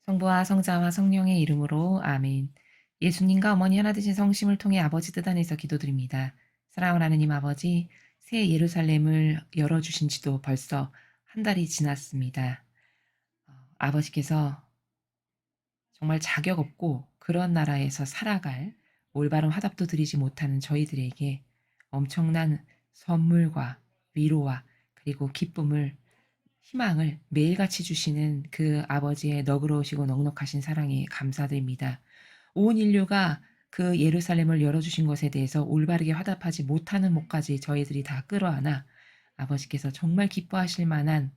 성부와 성자와 성령의 이름으로 아멘. 예수님과 어머니 하나 되신 성심을 통해 아버지 뜻 안에서 기도드립니다. 사랑하는 하느님 아버지, 새 예루살렘을 열어주신 지도 벌써 한 달이 지났습니다. 아버지께서 정말 자격 없고 그런 나라에서 살아갈 올바른 화답도 드리지 못하는 저희들에게 엄청난 선물과 위로와 그리고 기쁨을 희망을 매일같이 주시는 그 아버지의 너그러우시고 넉넉하신 사랑에 감사드립니다. 온 인류가 그 예루살렘을 열어주신 것에 대해서 올바르게 화답하지 못하는 못까지 저희들이 다 끌어안아 아버지께서 정말 기뻐하실 만한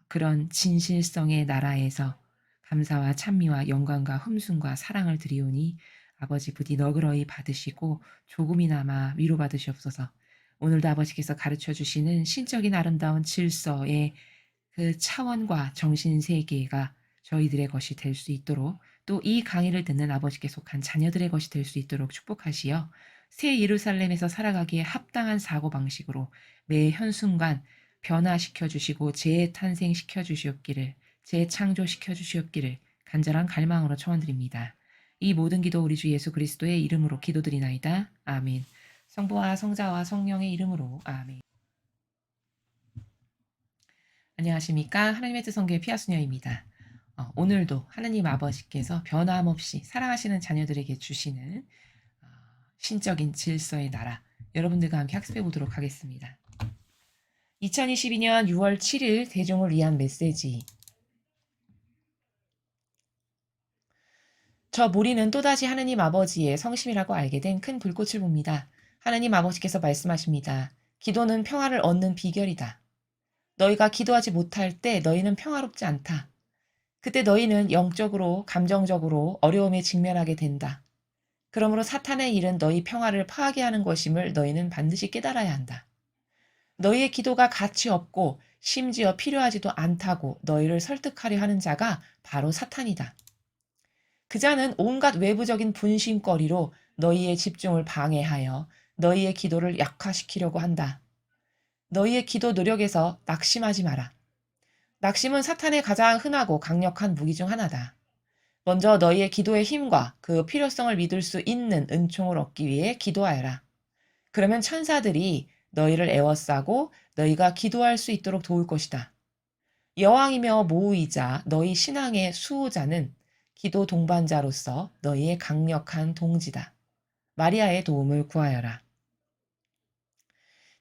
그런 진실성의 나라에서 감사와 찬미와 영광과 흠숭과 사랑을 드리오니 아버지 부디 너그러이 받으시고 조금이나마 위로받으시옵소서. 오늘도 아버지께서 가르쳐 주시는 신적인 아름다운 질서의 그 차원과 정신세계가 저희들의 것이 될 수 있도록 또 이 강의를 듣는 아버지께 속한 자녀들의 것이 될 수 있도록 축복하시어 새 예루살렘에서 살아가기에 합당한 사고방식으로 매 현순간 변화시켜 주시고 재탄생시켜 주시옵기를 재창조시켜 주시옵기를 간절한 갈망으로 초원드립니다. 이 모든 기도 우리 주 예수 그리스도의 이름으로 기도드리나이다. 아멘. 성부와 성자와 성령의 이름으로 아멘. 안녕하십니까. 하나님의 뜻성교의 피아수녀입니다. 오늘도 하나님 아버지께서 변함없이 사랑하시는 자녀들에게 주시는 신적인 질서의 나라 여러분들과 함께 학습해 보도록 하겠습니다. 2022년 6월 7일 대중을 위한 메시지. 저 모리는 또다시 하나님 아버지의 성심이라고 알게 된 큰 불꽃을 봅니다. 하나님 아버지께서 말씀하십니다. 기도는 평화를 얻는 비결이다. 너희가 기도하지 못할 때 너희는 평화롭지 않다. 그때 너희는 영적으로, 감정적으로 어려움에 직면하게 된다. 그러므로 사탄의 일은 너희 평화를 파괴하는 것임을 너희는 반드시 깨달아야 한다. 너희의 기도가 가치 없고 심지어 필요하지도 않다고 너희를 설득하려 하는 자가 바로 사탄이다. 그 자는 온갖 외부적인 분심거리로 너희의 집중을 방해하여 너희의 기도를 약화시키려고 한다. 너희의 기도 노력에서 낙심하지 마라. 낙심은 사탄의 가장 흔하고 강력한 무기 중 하나다. 먼저 너희의 기도의 힘과 그 필요성을 믿을 수 있는 은총을 얻기 위해 기도하여라. 그러면 천사들이 너희를 에워싸고 너희가 기도할 수 있도록 도울 것이다. 여왕이며 모우이자 너희 신앙의 수호자는 기도 동반자로서 너희의 강력한 동지다. 마리아의 도움을 구하여라.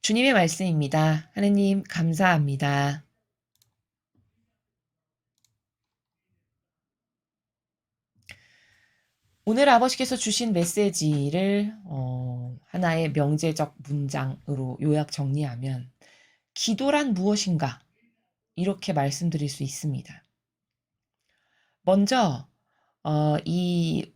주님의 말씀입니다. 하느님 감사합니다. 오늘 아버지께서 주신 메시지를 하나의 명제적 문장으로 요약 정리하면 기도란 무엇인가? 이렇게 말씀드릴 수 있습니다. 먼저 이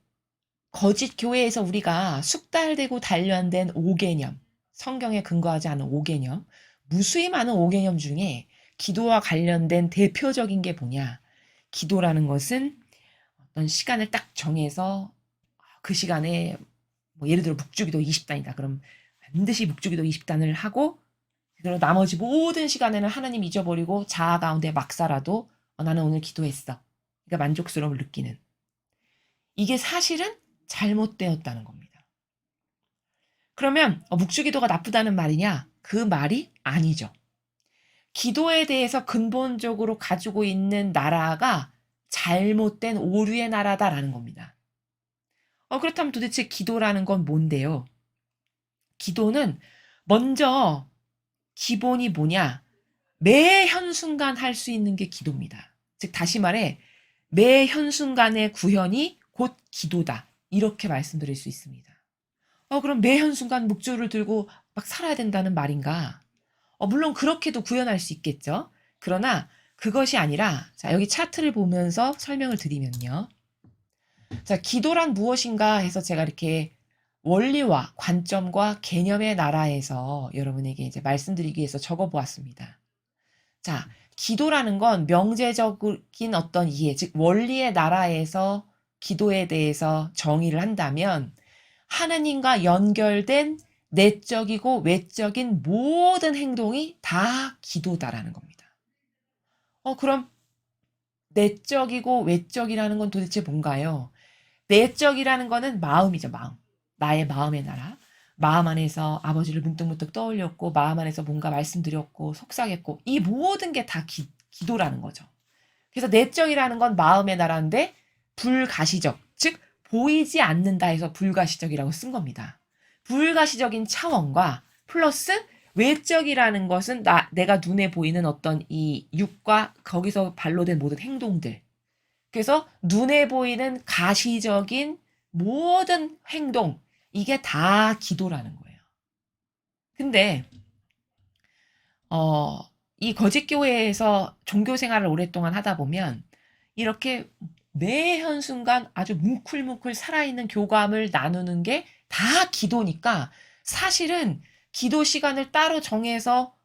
거짓 교회에서 우리가 숙달되고 단련된 5개념, 성경에 근거하지 않은 5개념, 무수히 많은 5개념 중에 기도와 관련된 대표적인 게 뭐냐? 기도라는 것은 어떤 시간을 딱 정해서 그 시간에 뭐 예를 들어 묵주기도 20단이다. 그럼 반드시 묵주기도 20단을 하고 그리고 나머지 모든 시간에는 하나님 잊어버리고 자아 가운데 막 살아도 나는 오늘 기도했어. 그러니까 만족스러움을 느끼는. 이게 사실은 잘못되었다는 겁니다. 그러면 묵주기도가 나쁘다는 말이냐? 그 말이 아니죠. 기도에 대해서 근본적으로 가지고 있는 나라가 잘못된 오류의 나라다라는 겁니다. 그렇다면 도대체 기도라는 건 뭔데요? 기도는 먼저 기본이 뭐냐? 매 현순간 할 수 있는 게 기도입니다. 즉 다시 말해 매 현순간의 구현이 곧 기도다. 이렇게 말씀드릴 수 있습니다. 그럼 매 현순간 묵주를 들고 막 살아야 된다는 말인가? 물론 그렇게도 구현할 수 있겠죠. 그러나 그것이 아니라 자 여기 차트를 보면서 설명을 드리면요. 자 기도란 무엇인가 해서 제가 이렇게 원리와 관점과 개념의 나라에서 여러분에게 이제 말씀드리기 위해서 적어보았습니다. 자, 기도라는 건 명제적인 어떤 이해, 즉 원리의 나라에서 기도에 대해서 정의를 한다면 하나님과 연결된 내적이고 외적인 모든 행동이 다 기도다라는 겁니다. 그럼 내적이고 외적이라는 건 도대체 뭔가요? 내적이라는 거는 마음이죠, 마음. 나의 마음의 나라. 마음 안에서 아버지를 문득문득 떠올렸고, 마음 안에서 뭔가 말씀드렸고, 속삭였고, 이 모든 게 다 기도라는 거죠. 그래서 내적이라는 건 마음의 나라인데, 불가시적, 즉, 보이지 않는다 해서 불가시적이라고 쓴 겁니다. 불가시적인 차원과 플러스 외적이라는 것은 내가 눈에 보이는 어떤 이 육과 거기서 발로된 모든 행동들. 그래서 눈에 보이는 가시적인 모든 행동, 이게 다 기도라는 거예요. 근데, 어, 이 거짓교회에서 종교 생활을 오랫동안 하다 보면 이렇게 매 현순간 아주 뭉클뭉클 살아있는 교감을 나누는 게 다 기도니까 사실은 기도 시간을 따로 정해서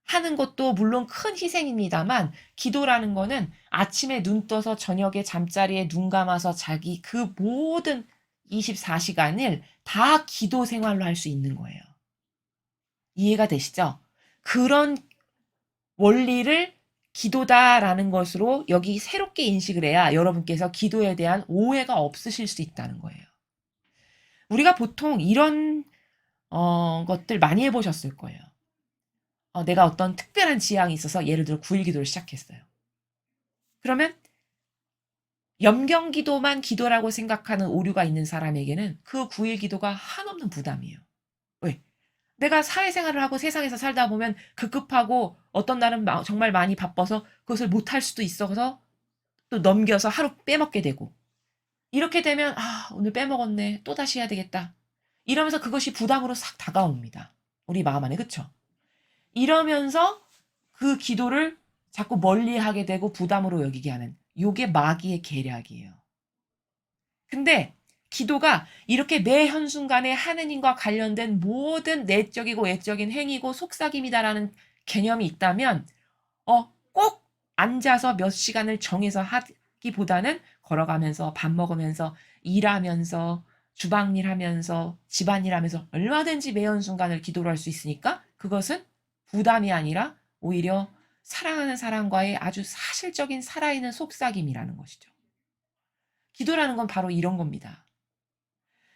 하는 것도 물론 큰 희생입니다만 기도라는 거는 아침에 눈 떠서 저녁에 잠자리에 눈 감아서 자기 그 모든 24시간을 다 기도 생활로 할 수 있는 거예요. 이해가 되시죠? 그런 원리를 기도다라는 것으로 여기 새롭게 인식을 해야 여러분께서 기도에 대한 오해가 없으실 수 있다는 거예요. 우리가 보통 이런 것들 많이 해보셨을 거예요. 내가 어떤 특별한 지향이 있어서 예를 들어 9일 기도를 시작했어요. 그러면 염경기도만 기도라고 생각하는 오류가 있는 사람에게는 그 9일 기도가 한없는 부담이에요. 왜? 내가 사회생활을 하고 세상에서 살다 보면 급급하고 어떤 날은 정말 많이 바빠서 그것을 못할 수도 있어서 또 넘겨서 하루 빼먹게 되고 이렇게 되면 오늘 빼먹었네. 또다시 해야 되겠다. 이러면서 그것이 부담으로 싹 다가옵니다. 우리 마음 안에. 그쵸? 이러면서 그 기도를 자꾸 멀리하게 되고 부담으로 여기게 하는 요게 마귀의 계략이에요. 근데 기도가 이렇게 매 현순간에 하느님과 관련된 모든 내적이고 외적인 행위고 속삭임이다라는 개념이 있다면 꼭 앉아서 몇 시간을 정해서 하기보다는 걸어가면서 밥 먹으면서 일하면서 주방일 하면서 집안일 하면서 얼마든지 매 현순간을 기도를 할 수 있으니까 그것은 부담이 아니라 오히려 사랑하는 사람과의 아주 사실적인 살아있는 속삭임이라는 것이죠. 기도라는 건 바로 이런 겁니다.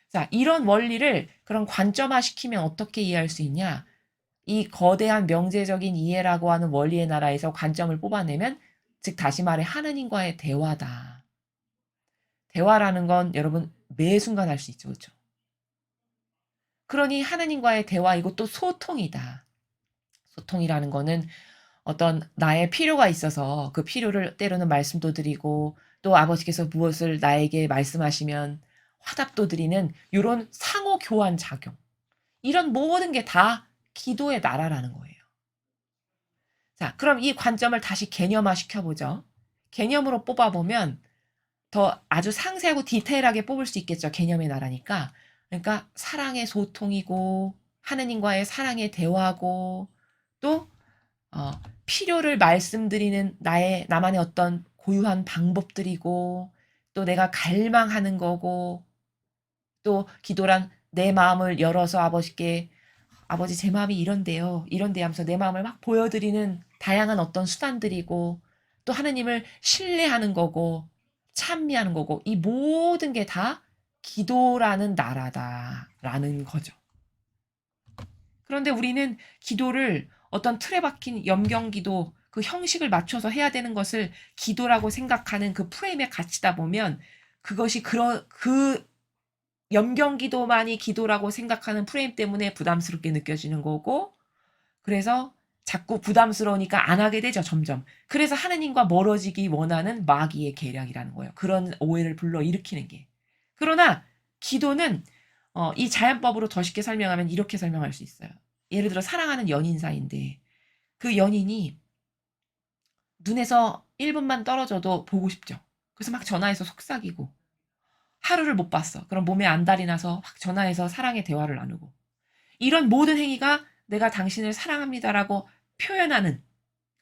자, 이런 원리를 그런 관점화시키면 어떻게 이해할 수 있냐? 이 거대한 명제적인 이해라고 하는 원리의 나라에서 관점을 뽑아내면, 즉 다시 말해 하느님과의 대화다. 대화라는 건 여러분 매 순간 할 수 있죠. 그렇죠? 그러니 하느님과의 대화 이것도 소통이다. 소통이라는 거는 어떤 나의 필요가 있어서 그 필요를 때로는 말씀도 드리고 또 아버지께서 무엇을 나에게 말씀하시면 화답도 드리는 이런 상호 교환 작용. 이런 모든 게 다 기도의 나라라는 거예요. 자, 그럼 이 관점을 다시 개념화 시켜보죠. 개념으로 뽑아보면 더 아주 상세하고 디테일하게 뽑을 수 있겠죠. 개념의 나라니까. 그러니까 사랑의 소통이고 하느님과의 사랑의 대화고 또 어, 필요를 말씀드리는 나만의 어떤 고유한 방법들이고 또 내가 갈망하는 거고 또 기도란 내 마음을 열어서 아버지께 아버지 제 마음이 이런데 하면서 내 마음을 막 보여드리는 다양한 어떤 수단들이고 또 하느님을 신뢰하는 거고 찬미하는 거고 이 모든 게 다 기도라는 나라다라는 거죠. 그런데 우리는 기도를 어떤 틀에 박힌 염경기도 그 형식을 맞춰서 해야 되는 것을 기도라고 생각하는 그 프레임에 갇히다 보면 그것이 그 염경기도만이 기도라고 생각하는 프레임 때문에 부담스럽게 느껴지는 거고 그래서 자꾸 부담스러우니까 안 하게 되죠, 점점. 그래서 하느님과 멀어지기 원하는 마귀의 계략이라는 거예요. 그런 오해를 불러일으키는 게. 그러나 기도는 이 자연법으로 더 쉽게 설명하면 이렇게 설명할 수 있어요. 예를 들어 사랑하는 연인 사이인데 그 연인이 눈에서 1분만 떨어져도 보고 싶죠. 그래서 막 전화해서 속삭이고 하루를 못 봤어. 그럼 몸에 안달이 나서 확 전화해서 사랑의 대화를 나누고 이런 모든 행위가 내가 당신을 사랑합니다라고 표현하는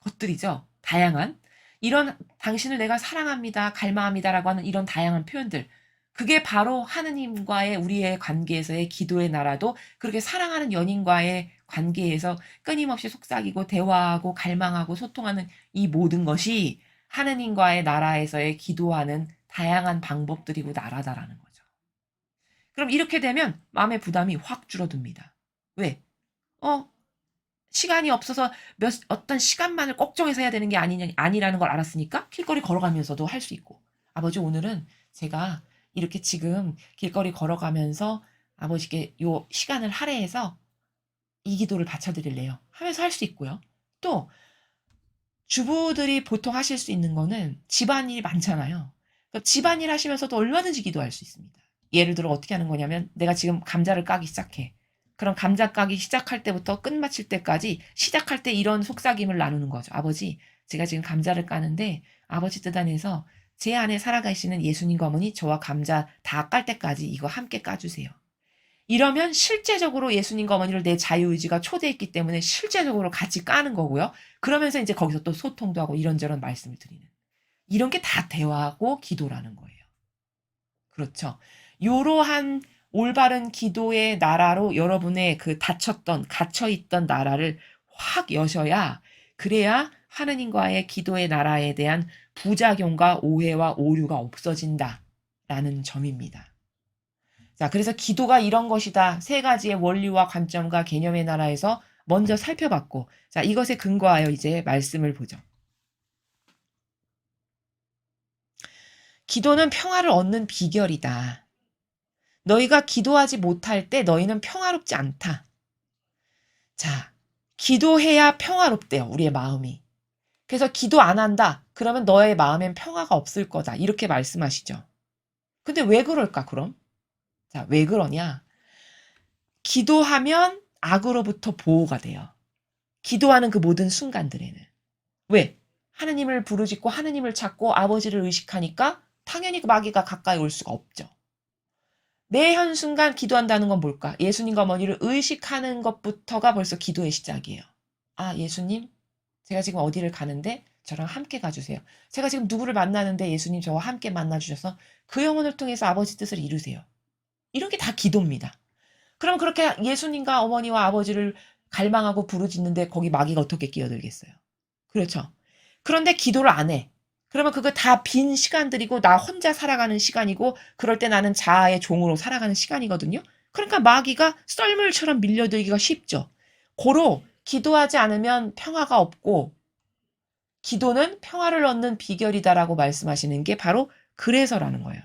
것들이죠. 다양한 이런 당신을 내가 사랑합니다, 갈망합니다라고 하는 이런 다양한 표현들. 그게 바로 하느님과의 우리의 관계에서의 기도의 나라도 그렇게 사랑하는 연인과의 관계에서 끊임없이 속삭이고 대화하고 갈망하고 소통하는 이 모든 것이 하느님과의 나라에서의 기도하는 다양한 방법들이고 나라다라는 거죠. 그럼 이렇게 되면 마음의 부담이 확 줄어듭니다. 왜? 시간이 없어서 어떤 시간만을 꼭 정해서 해야 되는 게 아니라는 걸 알았으니까 길거리 걸어가면서도 할 수 있고, 아버지 오늘은 제가 이렇게 지금 길거리 걸어가면서 아버지께 요 시간을 할애해서 이 기도를 바쳐드릴래요 하면서 할 수 있고요. 또 주부들이 보통 하실 수 있는 거는 집안일이 많잖아요. 집안일 하시면서도 얼마든지 기도할 수 있습니다. 예를 들어 어떻게 하는 거냐면, 내가 지금 감자를 까기 시작해. 그럼 감자 까기 시작할 때부터 끝마칠 때까지 시작할 때 이런 속삭임을 나누는 거죠. 아버지, 제가 지금 감자를 까는데 아버지 뜻 안에서 제 안에 살아가시는 예수님과 어머니 저와 감자 다 깔 때까지 이거 함께 까주세요. 이러면 실제적으로 예수님과 어머니를 내 자유의지가 초대했기 때문에 실제적으로 같이 까는 거고요. 그러면서 이제 거기서 또 소통도 하고 이런저런 말씀을 드리는. 이런 게 다 대화하고 기도라는 거예요. 그렇죠. 이러한 올바른 기도의 나라로 여러분의 그 갇혀있던 나라를 확 여셔야, 그래야 하느님과의 기도의 나라에 대한 부작용과 오해와 오류가 없어진다라는 점입니다. 자, 그래서 기도가 이런 것이다. 세 가지의 원리와 관점과 개념의 나라에서 먼저 살펴봤고, 자, 이것에 근거하여 이제 말씀을 보죠. 기도는 평화를 얻는 비결이다. 너희가 기도하지 못할 때 너희는 평화롭지 않다. 자, 기도해야 평화롭대요, 우리의 마음이. 그래서 기도 안 한다. 그러면 너의 마음엔 평화가 없을 거다. 이렇게 말씀하시죠. 근데 왜 그럴까, 그럼? 자, 왜 그러냐? 기도하면 악으로부터 보호가 돼요. 기도하는 그 모든 순간들에는. 왜? 하느님을 부르짖고 하느님을 찾고 아버지를 의식하니까 당연히 그 마귀가 가까이 올 수가 없죠. 매 한순간 기도한다는 건 뭘까? 예수님과 어머니를 의식하는 것부터가 벌써 기도의 시작이에요. 아, 예수님, 제가 지금 어디를 가는데 저랑 함께 가주세요. 제가 지금 누구를 만나는데 예수님 저와 함께 만나주셔서 그 영혼을 통해서 아버지 뜻을 이루세요. 이런 게 다 기도입니다. 그럼 그렇게 예수님과 어머니와 아버지를 갈망하고 부르짖는데 거기 마귀가 어떻게 끼어들겠어요? 그렇죠. 그런데 기도를 안 해. 그러면 그거 다 빈 시간들이고 나 혼자 살아가는 시간이고, 그럴 때 나는 자아의 종으로 살아가는 시간이거든요. 그러니까 마귀가 썰물처럼 밀려들기가 쉽죠. 고로 기도하지 않으면 평화가 없고, 기도는 평화를 얻는 비결이다라고 말씀하시는 게 바로 그래서라는 거예요.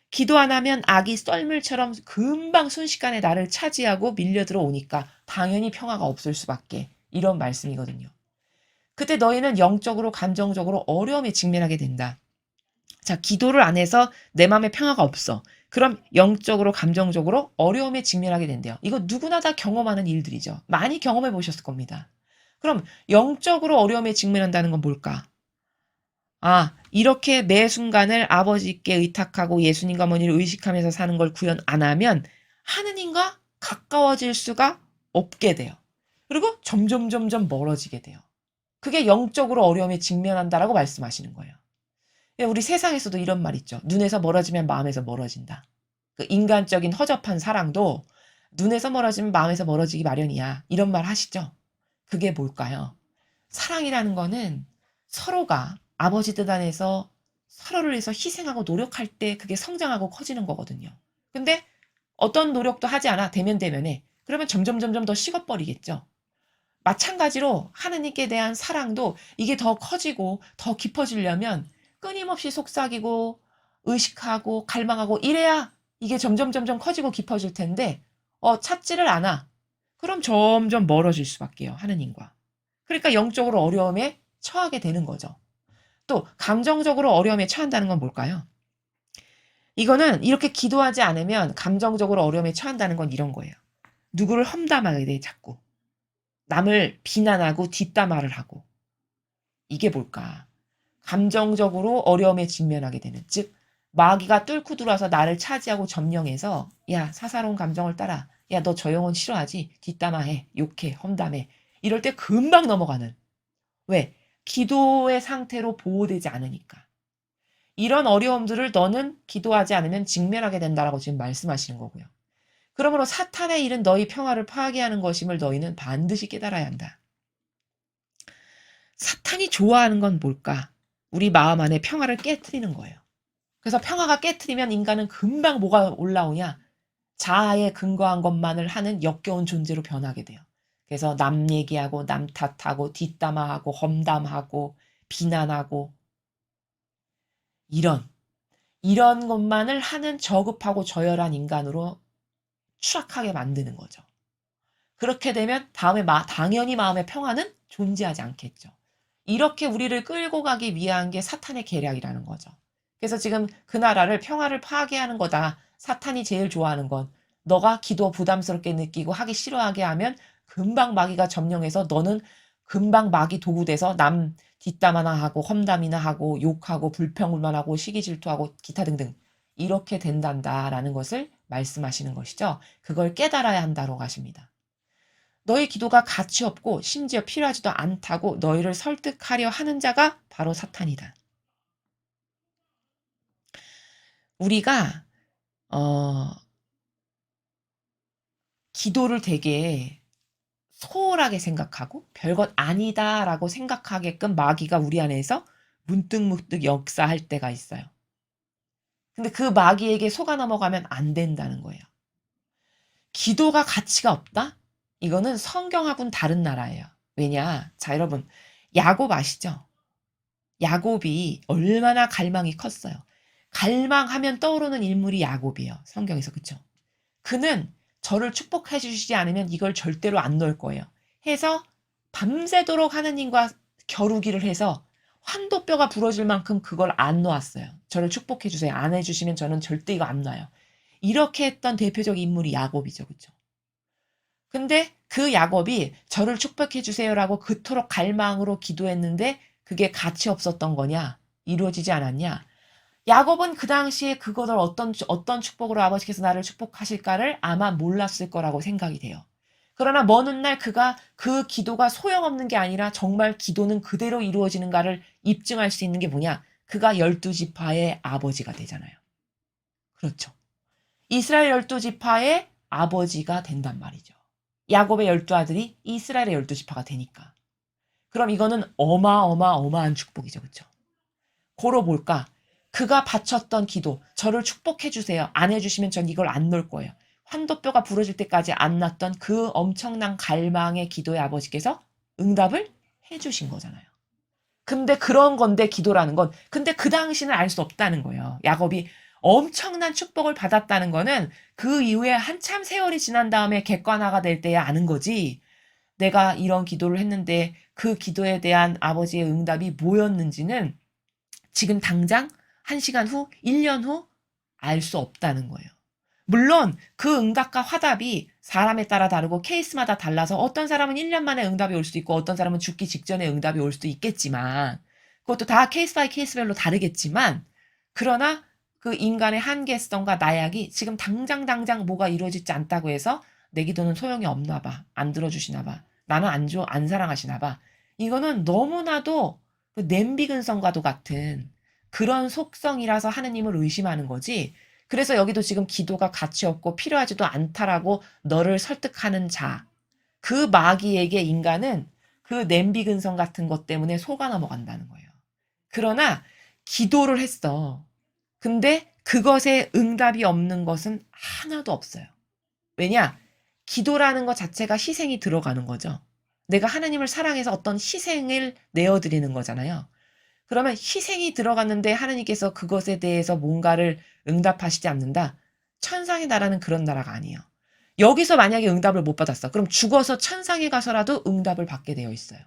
기도 안 하면 악이 썰물처럼 금방 순식간에 나를 차지하고 밀려들어 오니까 당연히 평화가 없을 수밖에, 이런 말씀이거든요. 그때 너희는 영적으로 감정적으로 어려움에 직면하게 된다. 자, 기도를 안 해서 내 마음에 평화가 없어. 그럼 영적으로 감정적으로 어려움에 직면하게 된대요. 이거 누구나 다 경험하는 일들이죠. 많이 경험해 보셨을 겁니다. 그럼 영적으로 어려움에 직면한다는 건 뭘까? 아, 이렇게 매 순간을 아버지께 의탁하고 예수님과 어머니를 의식하면서 사는 걸 구현 안 하면 하느님과 가까워질 수가 없게 돼요. 그리고 점점 멀어지게 돼요. 그게 영적으로 어려움에 직면한다라고 말씀하시는 거예요. 우리 세상에서도 이런 말 있죠. 눈에서 멀어지면 마음에서 멀어진다. 그 인간적인 허접한 사랑도 눈에서 멀어지면 마음에서 멀어지기 마련이야. 이런 말 하시죠? 그게 뭘까요? 사랑이라는 거는 서로가 아버지 뜻 안에서 서로를 위해서 희생하고 노력할 때 그게 성장하고 커지는 거거든요. 근데 어떤 노력도 하지 않아. 대면대면에. 그러면 점점 더 식어버리겠죠. 마찬가지로 하느님께 대한 사랑도 이게 더 커지고 더 깊어지려면 끊임없이 속삭이고 의식하고 갈망하고 이래야 이게 점점 커지고 깊어질 텐데, 찾지를 않아. 그럼 점점 멀어질 수밖에요, 하느님과. 그러니까 영적으로 어려움에 처하게 되는 거죠. 또 감정적으로 어려움에 처한다는 건 뭘까요? 이거는 이렇게 기도하지 않으면 감정적으로 어려움에 처한다는 건 이런 거예요. 누구를 험담하게 돼, 자꾸. 남을 비난하고 뒷담화를 하고. 이게 뭘까? 감정적으로 어려움에 직면하게 되는, 즉 마귀가 뚫고 들어와서 나를 차지하고 점령해서, 야, 사사로운 감정을 따라, 야, 너 저 영혼 싫어하지? 뒷담화해, 욕해, 험담해. 이럴 때 금방 넘어가는. 왜? 기도의 상태로 보호되지 않으니까. 이런 어려움들을 너는 기도하지 않으면 직면하게 된다라고 지금 말씀하시는 거고요. 그러므로 사탄의 일은 너희 평화를 파괴하는 것임을 너희는 반드시 깨달아야 한다. 사탄이 좋아하는 건 뭘까? 우리 마음 안에 평화를 깨트리는 거예요. 그래서 평화가 깨트리면 인간은 금방 뭐가 올라오냐? 자아에 근거한 것만을 하는 역겨운 존재로 변하게 돼요. 그래서 남 얘기하고 남 탓하고 뒷담화하고 험담하고 비난하고 이런 것만을 하는 저급하고 저열한 인간으로 추락하게 만드는 거죠. 그렇게 되면 다음에 당연히 마음의 평화는 존재하지 않겠죠. 이렇게 우리를 끌고 가기 위한 게 사탄의 계략이라는 거죠. 그래서 지금 그 나라를 평화를 파괴하는 거다. 사탄이 제일 좋아하는 건 너가 기도 부담스럽게 느끼고 하기 싫어하게 하면 금방 마귀가 점령해서 너는 금방 마귀 도구 돼서 남 뒷담화나 하고 험담이나 하고 욕하고 불평불만하고 시기질투하고 기타 등등 이렇게 된단다라는 것을 말씀하시는 것이죠. 그걸 깨달아야 한다고 하십니다. 너희 기도가 가치 없고 심지어 필요하지도 않다고 너희를 설득하려 하는 자가 바로 사탄이다. 우리가 기도를 되게 소홀하게 생각하고 별것 아니다라고 생각하게끔 마귀가 우리 안에서 문득문득 역사할 때가 있어요. 근데 그 마귀에게 속아 넘어가면 안 된다는 거예요. 기도가 가치가 없다? 이거는 성경하고는 다른 나라예요. 왜냐? 자, 여러분, 야곱 아시죠? 야곱이 얼마나 갈망이 컸어요. 갈망하면 떠오르는 인물이 야곱이에요. 성경에서. 그쵸? 그는 저를 축복해 주시지 않으면 이걸 절대로 안 넣을 거예요. 해서 밤새도록 하느님과 겨루기를 해서 환도뼈가 부러질 만큼 그걸 안 놓았어요. 저를 축복해 주세요. 안 해주시면 저는 절대 이거 안 놔요. 이렇게 했던 대표적 인물이 야곱이죠. 그쵸? 근데 그 야곱이 저를 축복해 주세요라고 그토록 갈망으로 기도했는데 그게 가치 없었던 거냐? 이루어지지 않았냐? 야곱은 그 당시에 그거를 어떤 축복으로 아버지께서 나를 축복하실까를 아마 몰랐을 거라고 생각이 돼요. 그러나 먼 훗날 그가 그 기도가 소용없는 게 아니라 정말 기도는 그대로 이루어지는가를 입증할 수 있는 게 뭐냐? 그가 12지파의 아버지가 되잖아요. 그렇죠. 이스라엘 12지파의 아버지가 된단 말이죠. 야곱의 12아들이 이스라엘의 12지파가 되니까. 그럼 이거는 어마어마한 축복이죠. 그렇죠? 고로 볼까? 그가 바쳤던 기도, 저를 축복해 주세요. 안 해주시면 전 이걸 안 놓을 거예요. 환도뼈가 부러질 때까지 안 났던 그 엄청난 갈망의 기도의 아버지께서 응답을 해주신 거잖아요. 근데 그런 건데 기도라는 건 근데 그 당시는 알 수 없다는 거예요. 야곱이 엄청난 축복을 받았다는 거는 그 이후에 한참 세월이 지난 다음에 객관화가 될 때야 아는 거지. 내가 이런 기도를 했는데 그 기도에 대한 아버지의 응답이 뭐였는지는 지금 당장 1시간 후, 1년 후 알 수 없다는 거예요. 물론 그 응답과 화답이 사람에 따라 다르고 케이스마다 달라서 어떤 사람은 1년 만에 응답이 올 수도 있고 어떤 사람은 죽기 직전에 응답이 올 수도 있겠지만 그것도 다 케이스 바이 케이스별로 다르겠지만 그러나 그 인간의 한계성과 나약이 지금 당장 뭐가 이루어지지 않다고 해서 내 기도는 소용이 없나 봐. 안 들어주시나 봐. 나는 안 사랑하시나 봐. 이거는 너무나도 그 냄비 근성과도 같은 그런 속성이라서 하느님을 의심하는 거지. 그래서 여기도 지금 기도가 가치 없고 필요하지도 않다라고 너를 설득하는 자. 그 마귀에게 인간은 그 냄비 근성 같은 것 때문에 속아 넘어간다는 거예요. 그러나 기도를 했어. 근데 그것에 응답이 없는 것은 하나도 없어요. 왜냐? 기도라는 것 자체가 희생이 들어가는 거죠. 내가 하나님을 사랑해서 어떤 희생을 내어드리는 거잖아요. 그러면 희생이 들어갔는데 하나님께서 그것에 대해서 뭔가를 응답하시지 않는다? 천상의 나라는 그런 나라가 아니에요. 여기서 만약에 응답을 못 받았어. 그럼 죽어서 천상에 가서라도 응답을 받게 되어 있어요.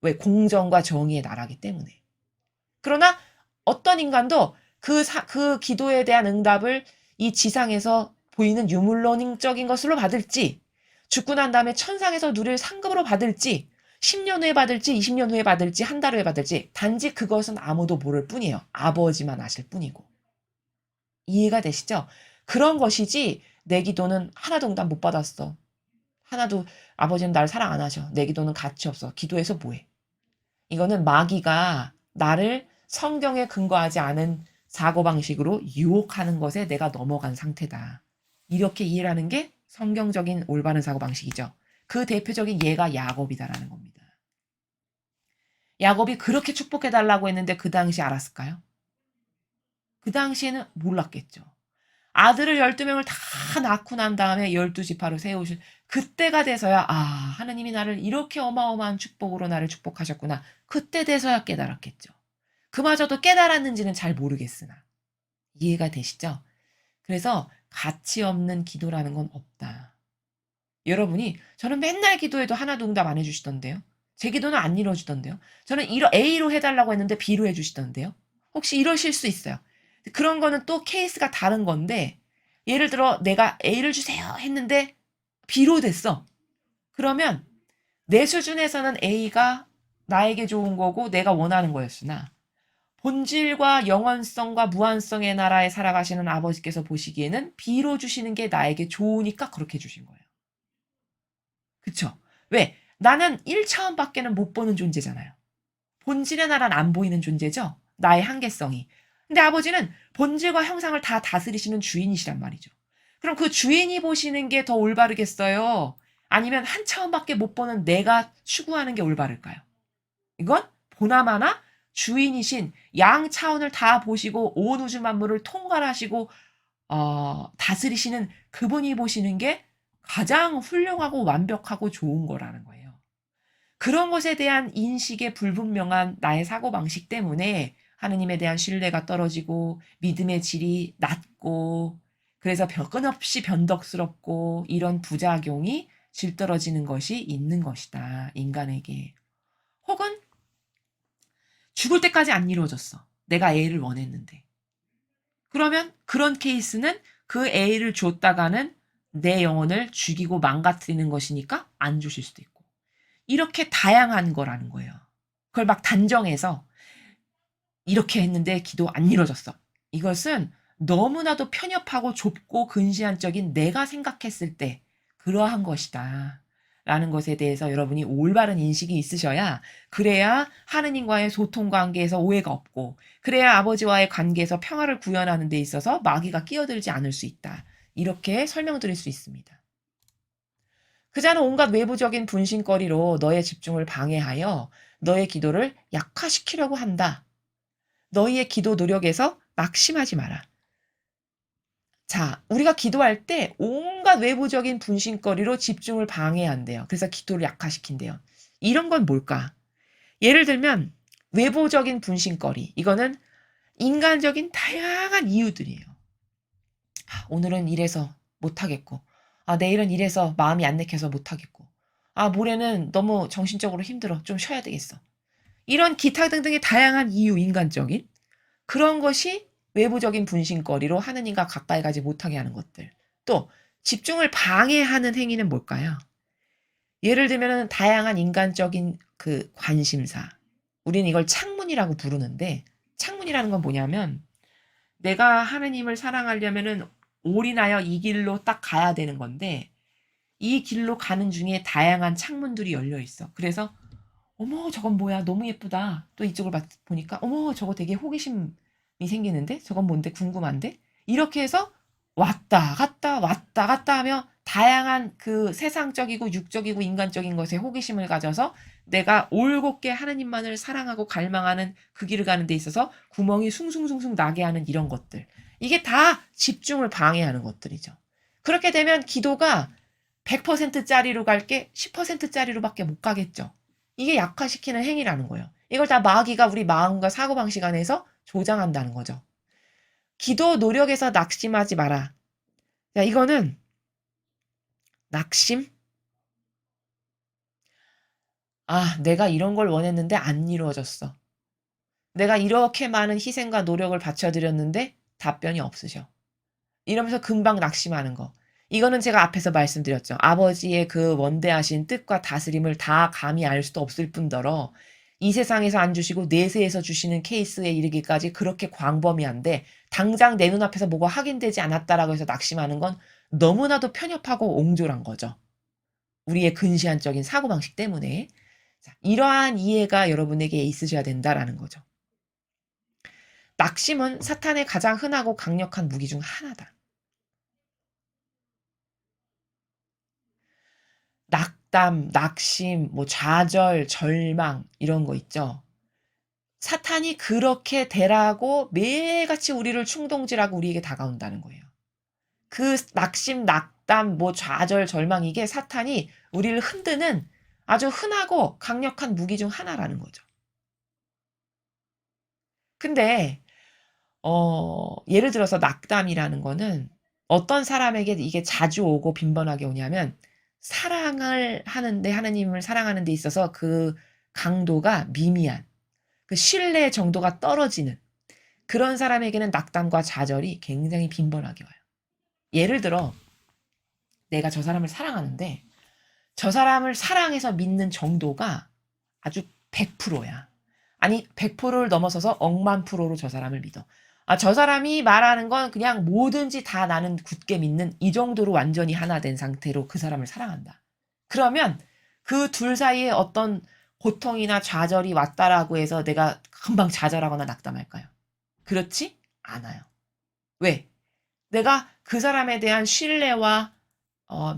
왜? 공정과 정의의 나라기 때문에. 그러나 어떤 인간도 그 기도에 대한 응답을 이 지상에서 보이는 유물론적인 것으로 받을지, 죽고 난 다음에 천상에서 누릴 상급으로 받을지, 10년 후에 받을지, 20년 후에 받을지, 한 달 후에 받을지, 단지 그것은 아무도 모를 뿐이에요. 아버지만 아실 뿐이고. 이해가 되시죠? 그런 것이지, 내 기도는 하나도 응답 못 받았어. 하나도 아버지는 날 사랑 안 하셔. 내 기도는 가치 없어. 기도해서 뭐해? 이거는 마귀가 나를 성경에 근거하지 않은 사고방식으로 유혹하는 것에 내가 넘어간 상태다. 이렇게 이해를 하는 게 성경적인 올바른 사고방식이죠. 그 대표적인 예가 야곱이다라는 겁니다. 야곱이 그렇게 축복해달라고 했는데 그 당시 알았을까요? 그 당시에는 몰랐겠죠. 아들을 12명을 다 낳고 난 다음에 12지파로 세우실 그때가 돼서야 하느님이 나를 이렇게 어마어마한 축복으로 나를 축복하셨구나. 그때 돼서야 깨달았겠죠. 그마저도 깨달았는지는 잘 모르겠으나. 이해가 되시죠? 그래서 가치 없는 기도라는 건 없다. 여러분이 저는 맨날 기도해도 하나도 응답 안 해주시던데요. 제 기도는 안 이루어지던데요. 저는 A로 해달라고 했는데 B로 해주시던데요. 혹시 이러실 수 있어요. 그런 거는 또 케이스가 다른 건데 예를 들어 내가 A를 주세요 했는데 B로 됐어. 그러면 내 수준에서는 A가 나에게 좋은 거고 내가 원하는 거였으나 본질과 영원성과 무한성의 나라에 살아가시는 아버지께서 보시기에는 B로 주시는 게 나에게 좋으니까 그렇게 주신 거예요. 그쵸? 왜? 나는 1차원밖에는 못 보는 존재잖아요. 본질의 나라는 안 보이는 존재죠? 나의 한계성이. 근데 아버지는 본질과 형상을 다 다스리시는 주인이시란 말이죠. 그럼 그 주인이 보시는 게 더 올바르겠어요? 아니면 한 차원밖에 못 보는 내가 추구하는 게 올바를까요? 이건 보나마나 주인이신 양 차원을 다 보시고 온 우주 만물을 통괄하시고 다스리시는 그분이 보시는 게 가장 훌륭하고 완벽하고 좋은 거라는 거예요. 그런 것에 대한 인식의 불분명한 나의 사고방식 때문에 하느님에 대한 신뢰가 떨어지고 믿음의 질이 낮고 그래서 끊없이 변덕스럽고 이런 부작용이 질 떨어지는 것이 있는 것이다. 인간에게. 혹은 죽을 때까지 안 이루어졌어. 내가 A를 원했는데. 그러면 그런 케이스는 그 A를 줬다가는 내 영혼을 죽이고 망가뜨리는 것이니까 안 주실 수도 있고. 이렇게 다양한 거라는 거예요. 그걸 막 단정해서 이렇게 했는데 기도 안 이루어졌어. 이것은 너무나도 편협하고 좁고 근시안적인 내가 생각했을 때 그러한 것이다. 라는 것에 대해서 여러분이 올바른 인식이 있으셔야 그래야 하느님과의 소통 관계에서 오해가 없고 그래야 아버지와의 관계에서 평화를 구현하는 데 있어서 마귀가 끼어들지 않을 수 있다. 이렇게 설명드릴 수 있습니다. 그자는 온갖 외부적인 분신거리로 너의 집중을 방해하여 너의 기도를 약화시키려고 한다. 너희의 기도 노력에서 낙심하지 마라. 자, 우리가 기도할 때 온갖 외부적인 분신거리로 집중을 방해한대요. 그래서 기도를 약화시킨대요. 이런 건 뭘까? 예를 들면 외부적인 분신거리. 이거는 인간적인 다양한 이유들이에요. 오늘은 이래서 못하겠고, 내일은 이래서 마음이 안 내켜서 못하겠고, 모레는 너무 정신적으로 힘들어. 좀 쉬어야 되겠어. 이런 기타 등등의 다양한 이유, 인간적인. 그런 것이 외부적인 분신거리로 하느님과 가까이 가지 못하게 하는 것들. 또 집중을 방해하는 행위는 뭘까요? 예를 들면 다양한 인간적인 그 관심사. 우리는 이걸 창문이라고 부르는데 창문이라는 건 뭐냐면 내가 하느님을 사랑하려면은 올인하여 이 길로 딱 가야 되는 건데 이 길로 가는 중에 다양한 창문들이 열려 있어. 그래서 어머 저건 뭐야 너무 예쁘다. 또 이쪽을 보니까 어머 저거 되게 호기심이 생기는데 저건 뭔데 궁금한데 이렇게 해서 왔다 갔다 하며 다양한 그 세상적이고 육적이고 인간적인 것에 호기심을 가져서 내가 올곧게 하느님만을 사랑하고 갈망하는 그 길을 가는 데 있어서 구멍이 숭숭숭숭 나게 하는 이런 것들. 이게 다 집중을 방해하는 것들이죠. 그렇게 되면 기도가 100%짜리로 갈게 10%짜리로밖에 못 가겠죠. 이게 약화시키는 행위라는 거예요. 이걸 다 마귀가 우리 마음과 사고방식 안에서 조장한다는 거죠. 기도 노력에서 낙심하지 마라. 자, 이거는 낙심? 내가 이런 걸 원했는데 안 이루어졌어. 내가 이렇게 많은 희생과 노력을 바쳐드렸는데 답변이 없으셔. 이러면서 금방 낙심하는 거. 이거는 제가 앞에서 말씀드렸죠. 아버지의 그 원대하신 뜻과 다스림을 다 감히 알 수도 없을 뿐더러 이 세상에서 안 주시고 내세에서 주시는 케이스에 이르기까지 그렇게 광범위한데 당장 내 눈앞에서 뭐가 확인되지 않았다라고 해서 낙심하는 건 너무나도 편협하고 옹졸한 거죠. 우리의 근시안적인 사고방식 때문에. 자, 이러한 이해가 여러분에게 있으셔야 된다라는 거죠. 낙심은 사탄의 가장 흔하고 강력한 무기 중 하나다. 낙담, 낙심, 좌절, 절망 이런 거 있죠. 사탄이 그렇게 되라고 매일같이 우리를 충동질하고 우리에게 다가온다는 거예요. 그 낙심, 낙담, 뭐 좌절, 절망 이게 사탄이 우리를 흔드는 아주 흔하고 강력한 무기 중 하나라는 거죠. 근데 예를 들어서 낙담이라는 거는 어떤 사람에게 이게 자주 오고 빈번하게 오냐면 사랑을 하는데 하나님을 사랑하는 데 있어서 그 강도가 미미한 그 신뢰 정도가 떨어지는 그런 사람에게는 낙담과 좌절이 굉장히 빈번하게 와요. 예를 들어 내가 저 사람을 사랑하는데 저 사람을 사랑해서 믿는 정도가 아주 100%야. 아니 100%를 넘어서서 억만 프로로 저 사람을 믿어. 저 사람이 말하는 건 그냥 뭐든지 다 나는 굳게 믿는 이 정도로 완전히 하나 된 상태로 그 사람을 사랑한다. 그러면 그 둘 사이에 어떤 고통이나 좌절이 왔다라고 해서 내가 금방 좌절하거나 낙담할까요? 그렇지 않아요. 왜? 내가 그 사람에 대한 신뢰와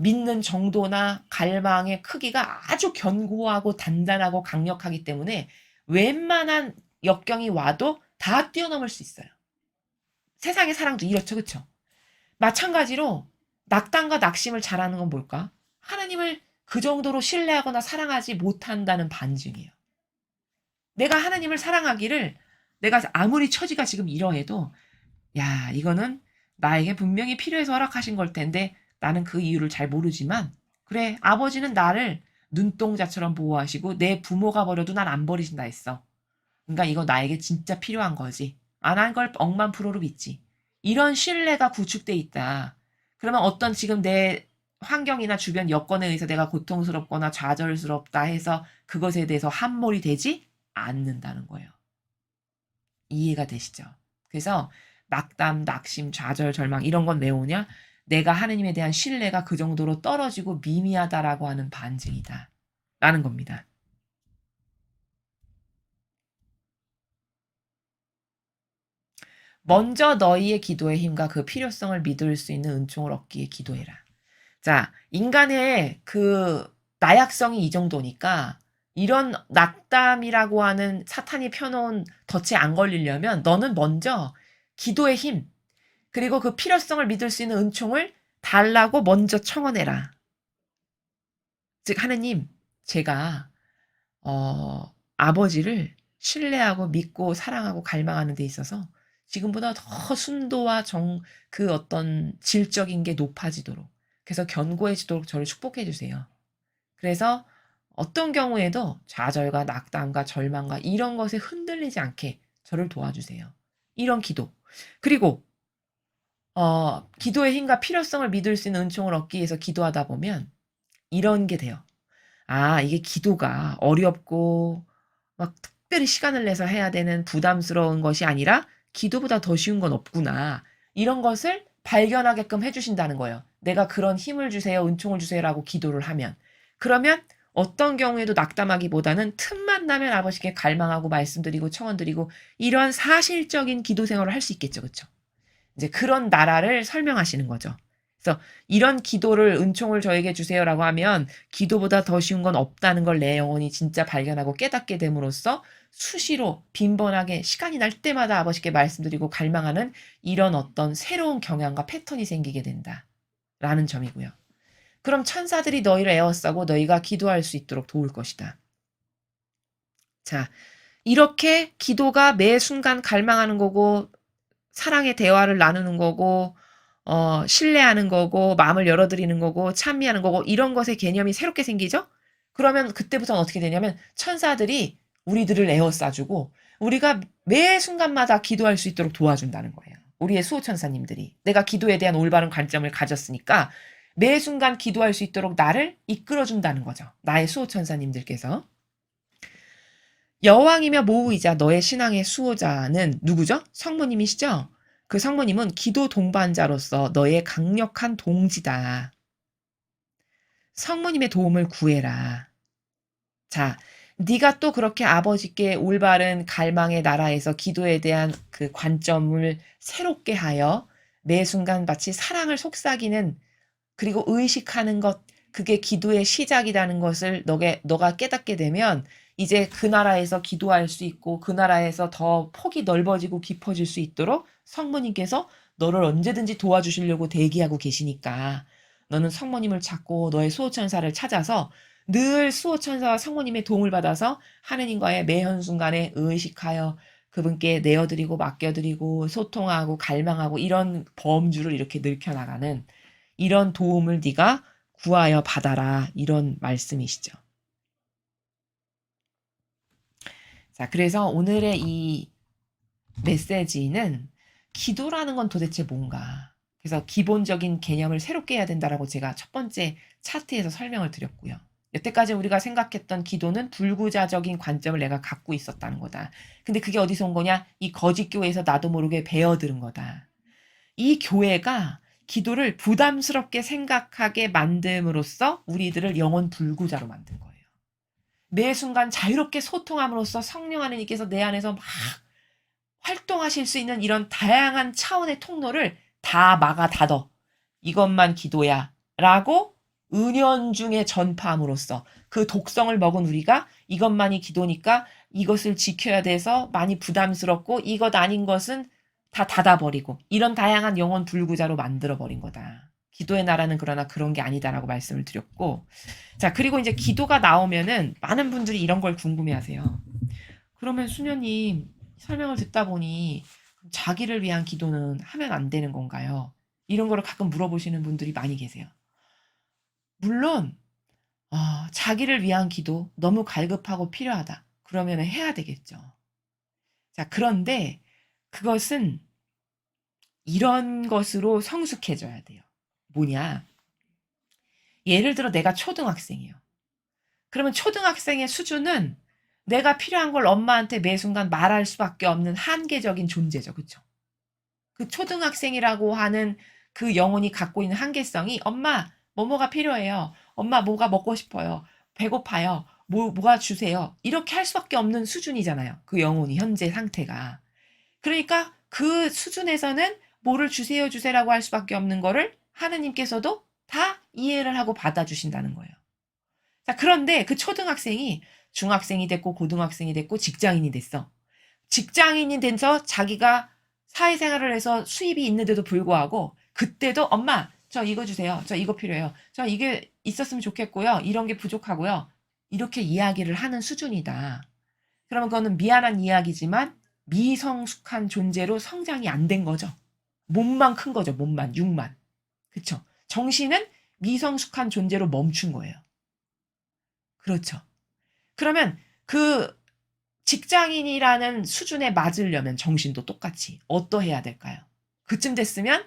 믿는 정도나 갈망의 크기가 아주 견고하고 단단하고 강력하기 때문에 웬만한 역경이 와도 다 뛰어넘을 수 있어요. 세상의 사랑도 이렇죠. 그쵸? 마찬가지로 낙담과 낙심을 잘하는 건 뭘까? 하나님을 그 정도로 신뢰하거나 사랑하지 못한다는 반증이에요. 내가 하나님을 사랑하기를 내가 아무리 처지가 지금 이러해도 야, 이거는 나에게 분명히 필요해서 허락하신 걸 텐데 나는 그 이유를 잘 모르지만 그래, 아버지는 나를 눈동자처럼 보호하시고 내 부모가 버려도 난 안 버리신다 했어. 그러니까 이거 나에게 진짜 필요한 거지. 안 한 걸 억만 프로로 믿지. 이런 신뢰가 구축돼 있다. 그러면 어떤 지금 내 환경이나 주변 여건에 의해서 내가 고통스럽거나 좌절스럽다 해서 그것에 대해서 함몰이 되지 않는다는 거예요. 이해가 되시죠? 그래서 낙담, 낙심, 좌절, 절망 이런 건 왜 오냐? 내가 하느님에 대한 신뢰가 그 정도로 떨어지고 미미하다라고 하는 반증이다. 라는 겁니다. 먼저 너희의 기도의 힘과 그 필요성을 믿을 수 있는 은총을 얻기에 기도해라. 자, 인간의 그 나약성이 이 정도니까 이런 낙담이라고 하는 사탄이 펴놓은 덫에 안 걸리려면 너는 먼저 기도의 힘, 그리고 그 필요성을 믿을 수 있는 은총을 달라고 먼저 청원해라. 즉, 하느님, 제가, 아버지를 신뢰하고 믿고 사랑하고 갈망하는 데 있어서 지금보다 더 순도와 그 어떤 질적인 게 높아지도록, 그래서 견고해지도록 저를 축복해 주세요. 그래서 어떤 경우에도 좌절과 낙담과 절망과 이런 것에 흔들리지 않게 저를 도와주세요. 이런 기도. 그리고 기도의 힘과 필요성을 믿을 수 있는 은총을 얻기 위해서 기도하다 보면 이런 게 돼요. 이게 기도가 어렵고 막 특별히 시간을 내서 해야 되는 부담스러운 것이 아니라 기도보다 더 쉬운 건 없구나. 이런 것을 발견하게끔 해주신다는 거예요. 내가 그런 힘을 주세요, 은총을 주세요라고 기도를 하면. 그러면 어떤 경우에도 낙담하기보다는 틈만 나면 아버지께 갈망하고 말씀드리고 청원드리고 이러한 사실적인 기도 생활을 할 수 있겠죠. 그렇죠? 이제 그런 나라를 설명하시는 거죠. 그래서 이런 기도를 은총을 저에게 주세요라고 하면 기도보다 더 쉬운 건 없다는 걸 내 영혼이 진짜 발견하고 깨닫게 됨으로써 수시로 빈번하게 시간이 날 때마다 아버지께 말씀드리고 갈망하는 이런 어떤 새로운 경향과 패턴이 생기게 된다라는 점이고요. 그럼 천사들이 너희를 에워싸고 너희가 기도할 수 있도록 도울 것이다. 자, 이렇게 기도가 매 순간 갈망하는 거고 사랑의 대화를 나누는 거고 신뢰하는 거고 마음을 열어드리는 거고 찬미하는 거고 이런 것의 개념이 새롭게 생기죠? 그러면 그때부터는 어떻게 되냐면 천사들이 우리들을 에워싸주고 우리가 매 순간마다 기도할 수 있도록 도와준다는 거예요. 우리의 수호천사님들이. 내가 기도에 대한 올바른 관점을 가졌으니까 매 순간 기도할 수 있도록 나를 이끌어준다는 거죠. 나의 수호천사님들께서. 여왕이며 모우이자 너의 신앙의 수호자는 누구죠? 성모님이시죠? 그 성모님은 기도 동반자로서 너의 강력한 동지다. 성모님의 도움을 구해라. 자, 네가 또 그렇게 아버지께 올바른 갈망의 나라에서 기도에 대한 그 관점을 새롭게 하여 매 순간 마치 사랑을 속삭이는 그리고 의식하는 것, 그게 기도의 시작이라는 것을 너가 깨닫게 되면 이제 그 나라에서 기도할 수 있고 그 나라에서 더 폭이 넓어지고 깊어질 수 있도록 성모님께서 너를 언제든지 도와주시려고 대기하고 계시니까 너는 성모님을 찾고 너의 수호천사를 찾아서 늘 수호천사와 성모님의 도움을 받아서 하느님과의 매 한순간에 의식하여 그분께 내어드리고 맡겨드리고 소통하고 갈망하고 이런 범주를 이렇게 넓혀나가는 이런 도움을 네가 구하여 받아라 이런 말씀이시죠. 자, 그래서 오늘의 이 메시지는 기도라는 건 도대체 뭔가. 그래서 기본적인 개념을 새롭게 해야 된다라고 제가 첫 번째 차트에서 설명을 드렸고요. 여태까지 우리가 생각했던 기도는 불구자적인 관점을 내가 갖고 있었다는 거다. 근데 그게 어디서 온 거냐? 이 거짓 교회에서 나도 모르게 배어들은 거다. 이 교회가 기도를 부담스럽게 생각하게 만듦으로써 우리들을 영혼 불구자로 만든 거예요. 매 순간 자유롭게 소통함으로써 성령 하나님께서 내 안에서 막 활동하실 수 있는 이런 다양한 차원의 통로를 다 막아 닫어. 이것만 기도야. 라고 은연중에 전파함으로써 그 독성을 먹은 우리가 이것만이 기도니까 이것을 지켜야 돼서 많이 부담스럽고 이것 아닌 것은 다 닫아버리고 이런 다양한 영혼 불구자로 만들어버린 거다. 기도의 나라는 그러나 그런 게 아니다라고 말씀을 드렸고, 자, 그리고 이제 기도가 나오면은 많은 분들이 이런 걸 궁금해 하세요. 그러면 수녀님 설명을 듣다 보니 자기를 위한 기도는 하면 안 되는 건가요? 이런 거를 가끔 물어보시는 분들이 많이 계세요. 물론 자기를 위한 기도 너무 갈급하고 필요하다. 그러면 해야 되겠죠. 자, 그런데 그것은 이런 것으로 성숙해져야 돼요. 뭐냐? 예를 들어 내가 초등학생이에요. 그러면 초등학생의 수준은 내가 필요한 걸 엄마한테 매 순간 말할 수밖에 없는 한계적인 존재죠. 그쵸? 그 초등학생이라고 하는 그 영혼이 갖고 있는 한계성이 엄마, 뭐뭐가 필요해요. 엄마, 뭐가 먹고 싶어요. 배고파요. 뭐가 주세요. 이렇게 할 수밖에 없는 수준이잖아요. 그 영혼이 현재 상태가. 그러니까 그 수준에서는 뭐를 주세요, 주세라고 할 수밖에 없는 거를 하느님께서도 다 이해를 하고 받아주신다는 거예요. 자, 그런데 그 초등학생이 중학생이 됐고 고등학생이 됐고 직장인이 됐어. 직장인이 돼서 자기가 사회생활을 해서 수입이 있는데도 불구하고 그때도 엄마 저 이거 주세요. 저 이거 필요해요. 저 이게 있었으면 좋겠고요. 이런 게 부족하고요. 이렇게 이야기를 하는 수준이다. 그러면 그거는 미안한 이야기지만 미성숙한 존재로 성장이 안 된 거죠. 몸만 큰 거죠. 몸만, 육만. 그쵸? 정신은 미성숙한 존재로 멈춘 거예요. 그렇죠. 그러면 그 직장인이라는 수준에 맞으려면 정신도 똑같이 어떠해야 될까요? 그쯤 됐으면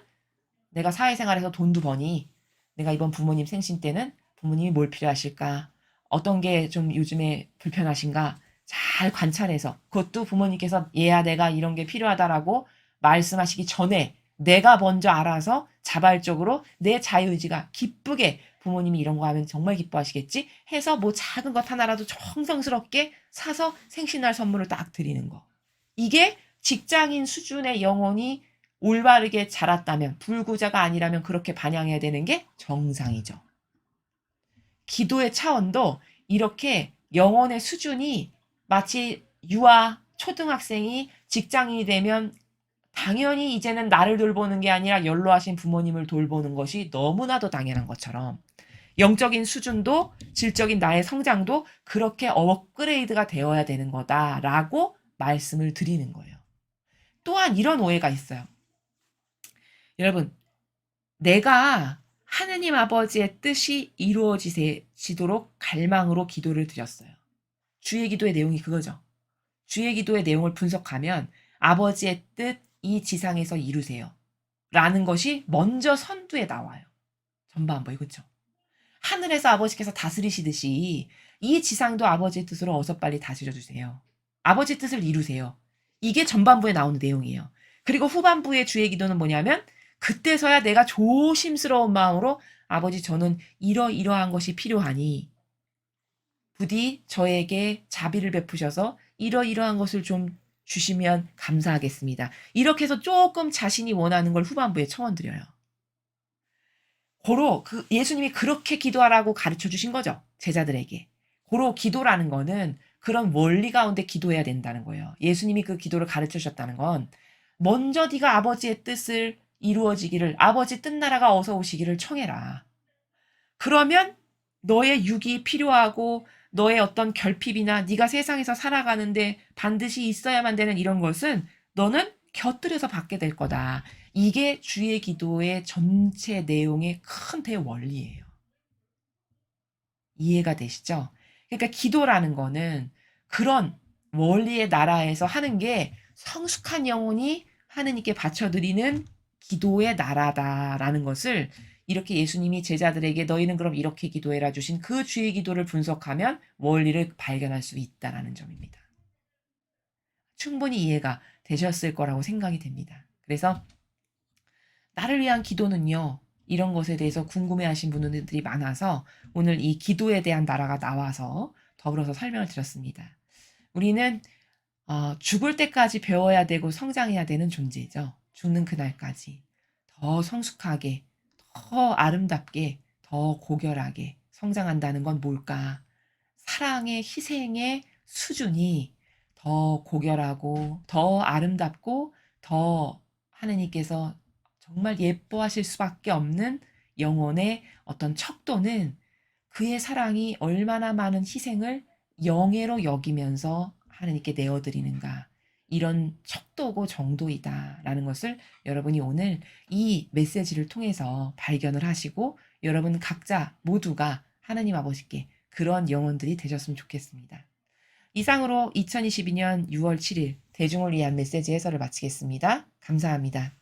내가 사회생활에서 돈도 버니 내가 이번 부모님 생신 때는 부모님이 뭘 필요하실까? 어떤 게 좀 요즘에 불편하신가? 잘 관찰해서 그것도 부모님께서 얘야 내가 이런 게 필요하다라고 말씀하시기 전에 내가 먼저 알아서 자발적으로 내 자유의지가 기쁘게 부모님이 이런 거 하면 정말 기뻐하시겠지 해서 뭐 작은 것 하나라도 정성스럽게 사서 생신날 선물을 딱 드리는 거. 이게 직장인 수준의 영혼이 올바르게 자랐다면 불구자가 아니라면 그렇게 반영해야 되는 게 정상이죠. 기도의 차원도 이렇게 영혼의 수준이 마치 유아 초등학생이 직장인이 되면 당연히 이제는 나를 돌보는 게 아니라 연로하신 부모님을 돌보는 것이 너무나도 당연한 것처럼 영적인 수준도 질적인 나의 성장도 그렇게 업그레이드가 되어야 되는 거다라고 말씀을 드리는 거예요. 또한 이런 오해가 있어요. 여러분, 내가 하느님 아버지의 뜻이 이루어지도록 갈망으로 기도를 드렸어요. 주의 기도의 내용이 그거죠. 주의 기도의 내용을 분석하면 아버지의 뜻 이 지상에서 이루세요. 라는 것이 먼저 선두에 나와요. 전반부에 그렇죠. 하늘에서 아버지께서 다스리시듯이 이 지상도 아버지의 뜻으로 어서 빨리 다스려 주세요. 아버지 뜻을 이루세요. 이게 전반부에 나오는 내용이에요. 그리고 후반부의 주의 기도는 뭐냐면 그때서야 내가 조심스러운 마음으로 아버지 저는 이러이러한 것이 필요하니 부디 저에게 자비를 베푸셔서 이러이러한 것을 좀 주시면 감사하겠습니다. 이렇게 해서 조금 자신이 원하는 걸 후반부에 청원드려요. 고로 예수님이 그렇게 기도하라고 가르쳐 주신 거죠. 제자들에게. 고로 기도라는 거는 그런 원리 가운데 기도해야 된다는 거예요. 예수님이 그 기도를 가르쳐 주셨다는 건 먼저 네가 아버지의 뜻을 이루어지기를, 아버지 뜻나라가 어서 오시기를 청해라. 그러면 너의 육이 필요하고 너의 어떤 결핍이나 네가 세상에서 살아가는데 반드시 있어야만 되는 이런 것은 너는 곁들여서 받게 될 거다. 이게 주의 기도의 전체 내용의 큰 대원리예요. 이해가 되시죠? 그러니까 기도라는 거는 그런 원리의 나라에서 하는 게 성숙한 영혼이 하느님께 바쳐드리는 기도의 나라다라는 것을 이렇게 예수님이 제자들에게 너희는 그럼 이렇게 기도해라 주신 그 주의 기도를 분석하면 원리를 발견할 수 있다라는 점입니다. 충분히 이해가 되셨을 거라고 생각이 됩니다. 그래서 나를 위한 기도는요. 이런 것에 대해서 궁금해하신 분들이 많아서 오늘 이 기도에 대한 나라가 나와서 더불어서 설명을 드렸습니다. 우리는 죽을 때까지 배워야 되고 성장해야 되는 존재죠. 죽는 그날까지 더 성숙하게, 더 아름답게, 더 고결하게 성장한다는 건 뭘까? 사랑의 희생의 수준이 더 고결하고 더 아름답고 더 하느님께서 정말 예뻐하실 수밖에 없는 영혼의 어떤 척도는 그의 사랑이 얼마나 많은 희생을 영예로 여기면서 하느님께 내어드리는가. 이런 척도고 정도이다라는 것을 여러분이 오늘 이 메시지를 통해서 발견을 하시고 여러분 각자 모두가 하나님 아버지께 그런 영혼들이 되셨으면 좋겠습니다. 이상으로 2022년 6월 7일 대중을 위한 메시지 해설을 마치겠습니다. 감사합니다.